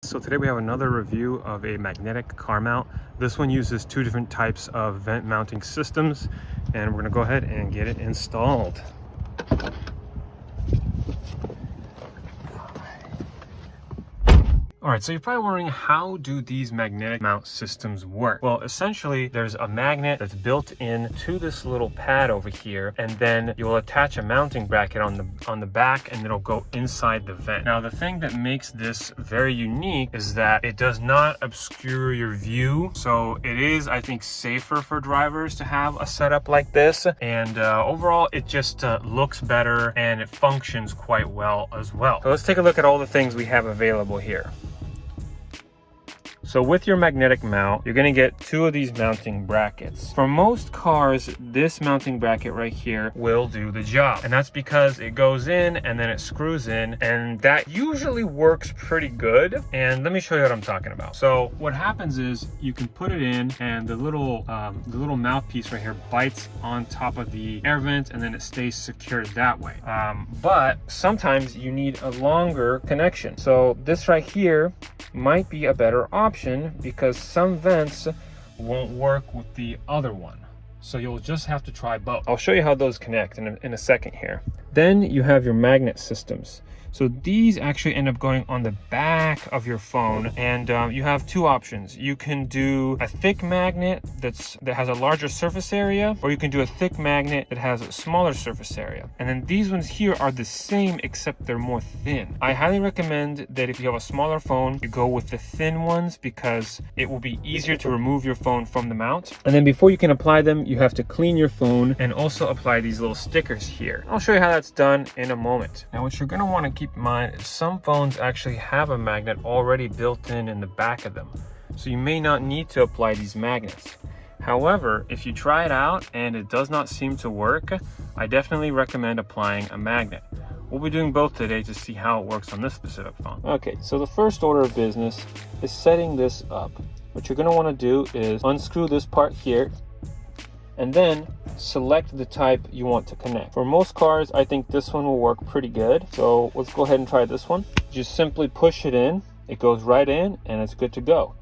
So today we have another review of a magnetic car mount. This one uses two different types of vent mounting systems, and we're going to go ahead and get it installed. All right, so you're probably wondering, how do these magnetic mount systems work? Well, essentially, there's a magnet that's built into this little pad over here, and then you'll attach a mounting bracket on the back, and it'll go inside the vent. Now, the thing that makes this very unique is that it does not obscure your view. So it is, I think, safer for drivers to have a setup like this. And overall, it just looks better, and it functions quite well as well. So let's take a look at all the things we have available here. So with your magnetic mount, you're going to get two of these mounting brackets. For most cars, this mounting bracket right here will do the job. And that's because it goes in and then it screws in, and that usually works pretty good. And let me show you what I'm talking about. So what happens is you can put it in, and the little mouthpiece right here bites on top of the air vent, and then it stays secured that way. But sometimes you need a longer connection. So this right here might be a better option, because some vents won't work with the other one. So you'll just have to try both. I'll show you how those connect in a second here. Then you have your magnet systems. So these actually end up going on the back of your phone, and you have two options. You can do a thick magnet that has a larger surface area, or you can do a thick magnet that has a smaller surface area. And then these ones here are the same, except they're more thin. I highly recommend that if you have a smaller phone, you go with the thin ones, because it will be easier to remove your phone from the mount. And then before you can apply them, you have to clean your phone and also apply these little stickers here. I'll show you how that's done in a moment. Now, what you're going to want to keep in mind is some phones actually have a magnet already built in the back of them, so you may not need to apply these magnets. However, if you try it out and it does not seem to work, I definitely recommend applying a magnet. We'll be doing both today to see how it works on this specific phone. Okay, so the first order of business is setting this up. What you're going to want to do is unscrew this part here, and then select the type you want to connect. For most cars, I think this one will work pretty good. So let's go ahead and try this one. Just simply push it in, it goes right in, and it's good to go.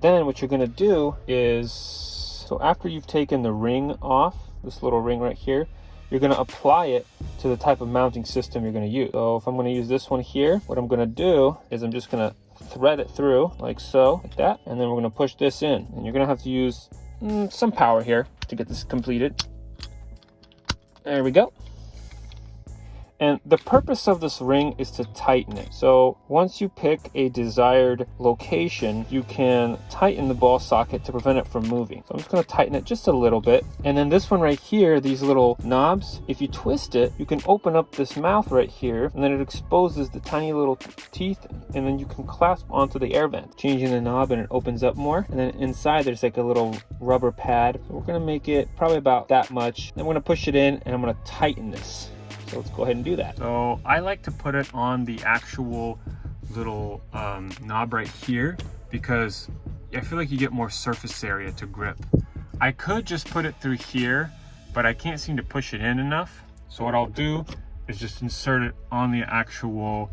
Then what you're gonna do is, so after you've taken the ring off, this little ring right here, you're gonna apply it to the type of mounting system you're gonna use. So if I'm gonna use this one here, what I'm gonna do is I'm just gonna thread it through like so, like that, and then we're gonna push this in. And you're gonna have to use some power here to get this completed. There we go. And the purpose of this ring is to tighten it. So once you pick a desired location, you can tighten the ball socket to prevent it from moving. So I'm just going to tighten it just a little bit. And then this one right here, these little knobs, if you twist it, you can open up this mouth right here, and then it exposes the tiny little teeth, and then you can clasp onto the air vent, changing the knob, and it opens up more. And then inside there's like a little rubber pad. So we're going to make it probably about that much. Then we're going to push it in, and I'm going to tighten this. So let's go ahead and do that. So I like to put it on the actual little knob right here, because I feel like you get more surface area to grip. I could just put it through here, but I can't seem to push it in enough. So what I'll do is just insert it on the actual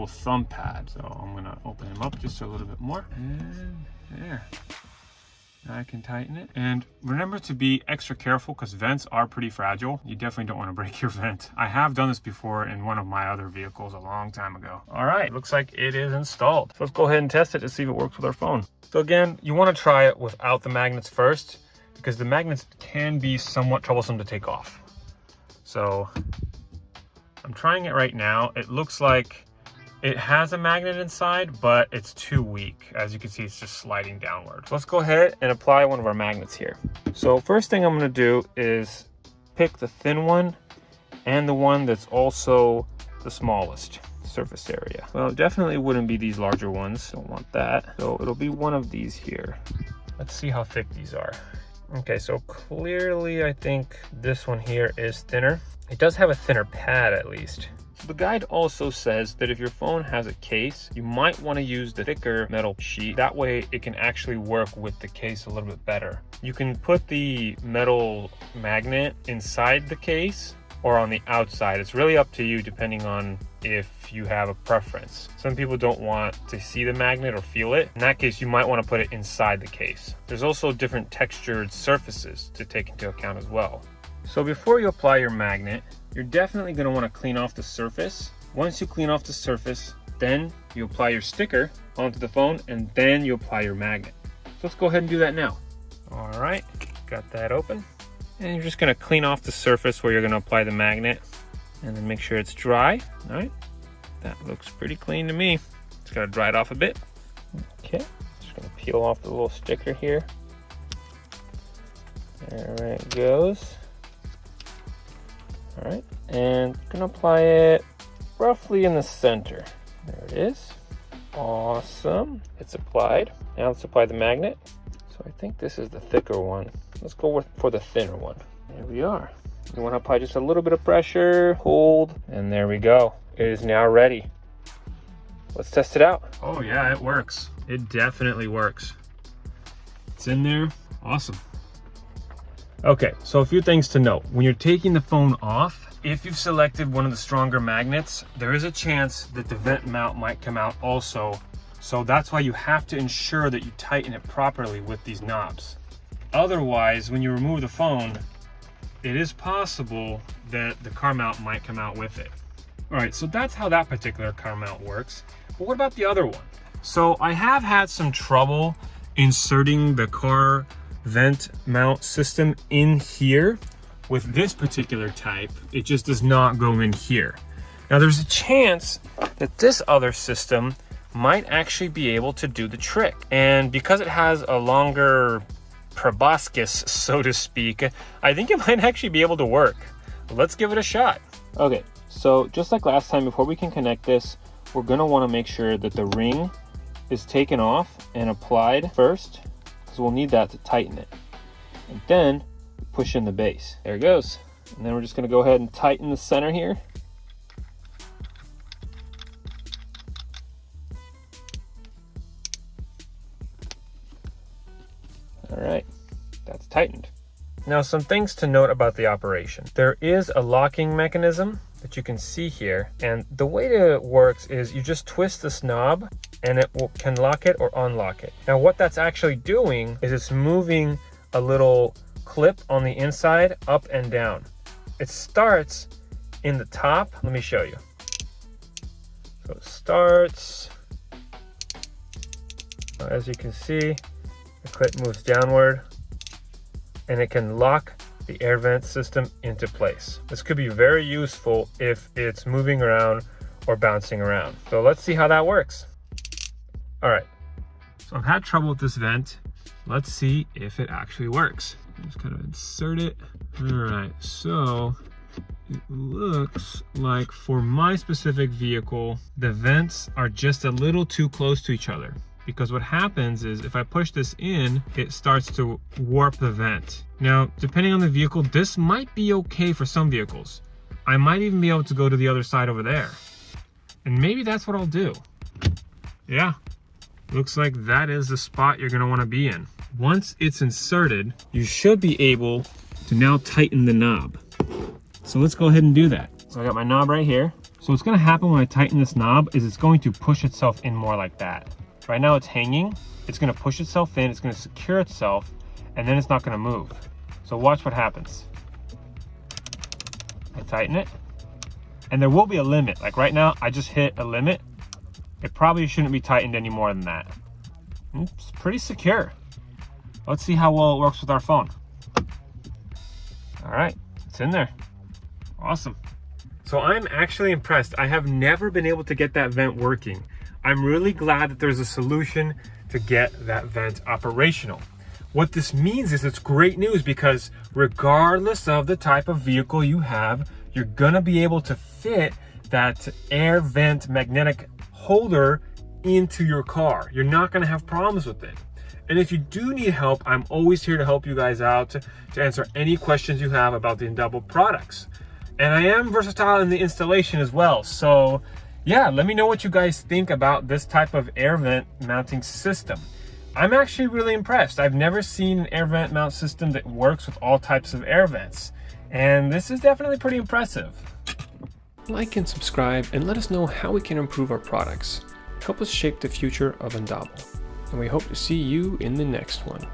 thumb pad. So I'm gonna open them up just a little bit more, and there. I can tighten it. And remember to be extra careful, because vents are pretty fragile. You definitely don't want to break your vent. I have done this before in one of my other vehicles a long time ago. All right, looks like it is installed. So let's go ahead and test it to see if it works with our phone. So again, you want to try it without the magnets first, because the magnets can be somewhat troublesome to take off. So I'm trying it right now. It looks like it has a magnet inside, but it's too weak. As you can see, it's just sliding downward. So let's go ahead and apply one of our magnets here. So first thing I'm gonna do is pick the thin one and the one that's also the smallest surface area. Well, it definitely wouldn't be these larger ones. Don't want that. So it'll be one of these here. Let's see how thick these are. Okay, so clearly I think this one here is thinner. It does have a thinner pad at least. The guide also says that if your phone has a case, you might want to use the thicker metal sheet. That way it can actually work with the case a little bit better. You can put the metal magnet inside the case, or on the outside. It's really up to you depending on if you have a preference. Some people don't want to see the magnet or feel it. In that case, you might want to put it inside the case. There's also different textured surfaces to take into account as well. So before you apply your magnet, you're definitely going to want to clean off the surface. Once you clean off the surface, then you apply your sticker onto the phone, and then you apply your magnet. So let's go ahead and do that now. All right, got that open. And you're just going to clean off the surface where you're going to apply the magnet, and then make sure it's dry. All right, that looks pretty clean to me. Just got to dry it off a bit. Okay, just going to peel off the little sticker here. There it goes. All right, and I'm going to apply it roughly in the center. There it is. Awesome, it's applied. Now let's apply the magnet. So I think this is the thicker one. Let's go for the thinner one. There we are. You want to apply just a little bit of pressure, hold, and there we go. It is now ready. Let's test it out. Oh yeah, it works. It definitely works. It's in there. Awesome. Okay, so a few things to note. When you're taking the phone off, if you've selected one of the stronger magnets, there is a chance that the vent mount might come out also. So that's why you have to ensure that you tighten it properly with these knobs. Otherwise, when you remove the phone, it is possible that the car mount might come out with it. All right, so that's how that particular car mount works. But what about the other one? So I have had some trouble inserting the car vent mount system in here. With this particular type, it just does not go in here. Now there's a chance that this other system might actually be able to do the trick. And because it has a longer proboscis, so to speak, I think it might actually be able to work. Let's give it a shot. Okay, so just like last time, before we can connect this, we're gonna wanna make sure that the ring is taken off and applied first, because we'll need that to tighten it. And then push in the base. There it goes. And then we're just gonna go ahead and tighten the center here. All right, that's tightened. Now, some things to note about the operation. There is a locking mechanism that you can see here, and the way it works is you just twist this knob and it can lock it or unlock it. Now, what that's actually doing is it's moving a little clip on the inside up and down. It starts in the top. Let me show you. So it starts, as you can see, the clip moves downward and it can lock the air vent system into place. This could be very useful if it's moving around or bouncing around. So let's see how that works. All right, so I've had trouble with this vent. Let's see if it actually works. Just kind of insert it. All right, so it looks like for my specific vehicle, the vents are just a little too close to each other. Because what happens is if I push this in, it starts to warp the vent. Now, depending on the vehicle, this might be okay for some vehicles. I might even be able to go to the other side over there. And maybe that's what I'll do. Yeah, looks like that is the spot you're gonna wanna be in. Once it's inserted, you should be able to now tighten the knob. So let's go ahead and do that. So I got my knob right here. So what's gonna happen when I tighten this knob is it's going to push itself in more like that. Right now it's hanging, it's gonna push itself in, it's gonna secure itself, and then it's not gonna move. So watch what happens. I tighten it, and there will be a limit. Like right now, I just hit a limit. It probably shouldn't be tightened any more than that. It's pretty secure. Let's see how well it works with our phone. All right, it's in there. Awesome. So I'm actually impressed. I have never been able to get that vent working. I'm really glad that there's a solution to get that vent operational. What this means is it's great news because regardless of the type of vehicle you have, you're gonna be able to fit that air vent magnetic holder into your car. You're not gonna have problems with it. And if you do need help, I'm always here to help you guys out to answer any questions you have about the Untitled products. And I am versatile in the installation as well. So yeah, let me know what you guys think about this type of air vent mounting system. I'm actually really impressed. I've never seen an air vent mount system that works with all types of air vents, and this is definitely pretty impressive. Like and subscribe and let us know how we can improve our products. Help us shape the future of Andobil. And we hope to see you in the next one.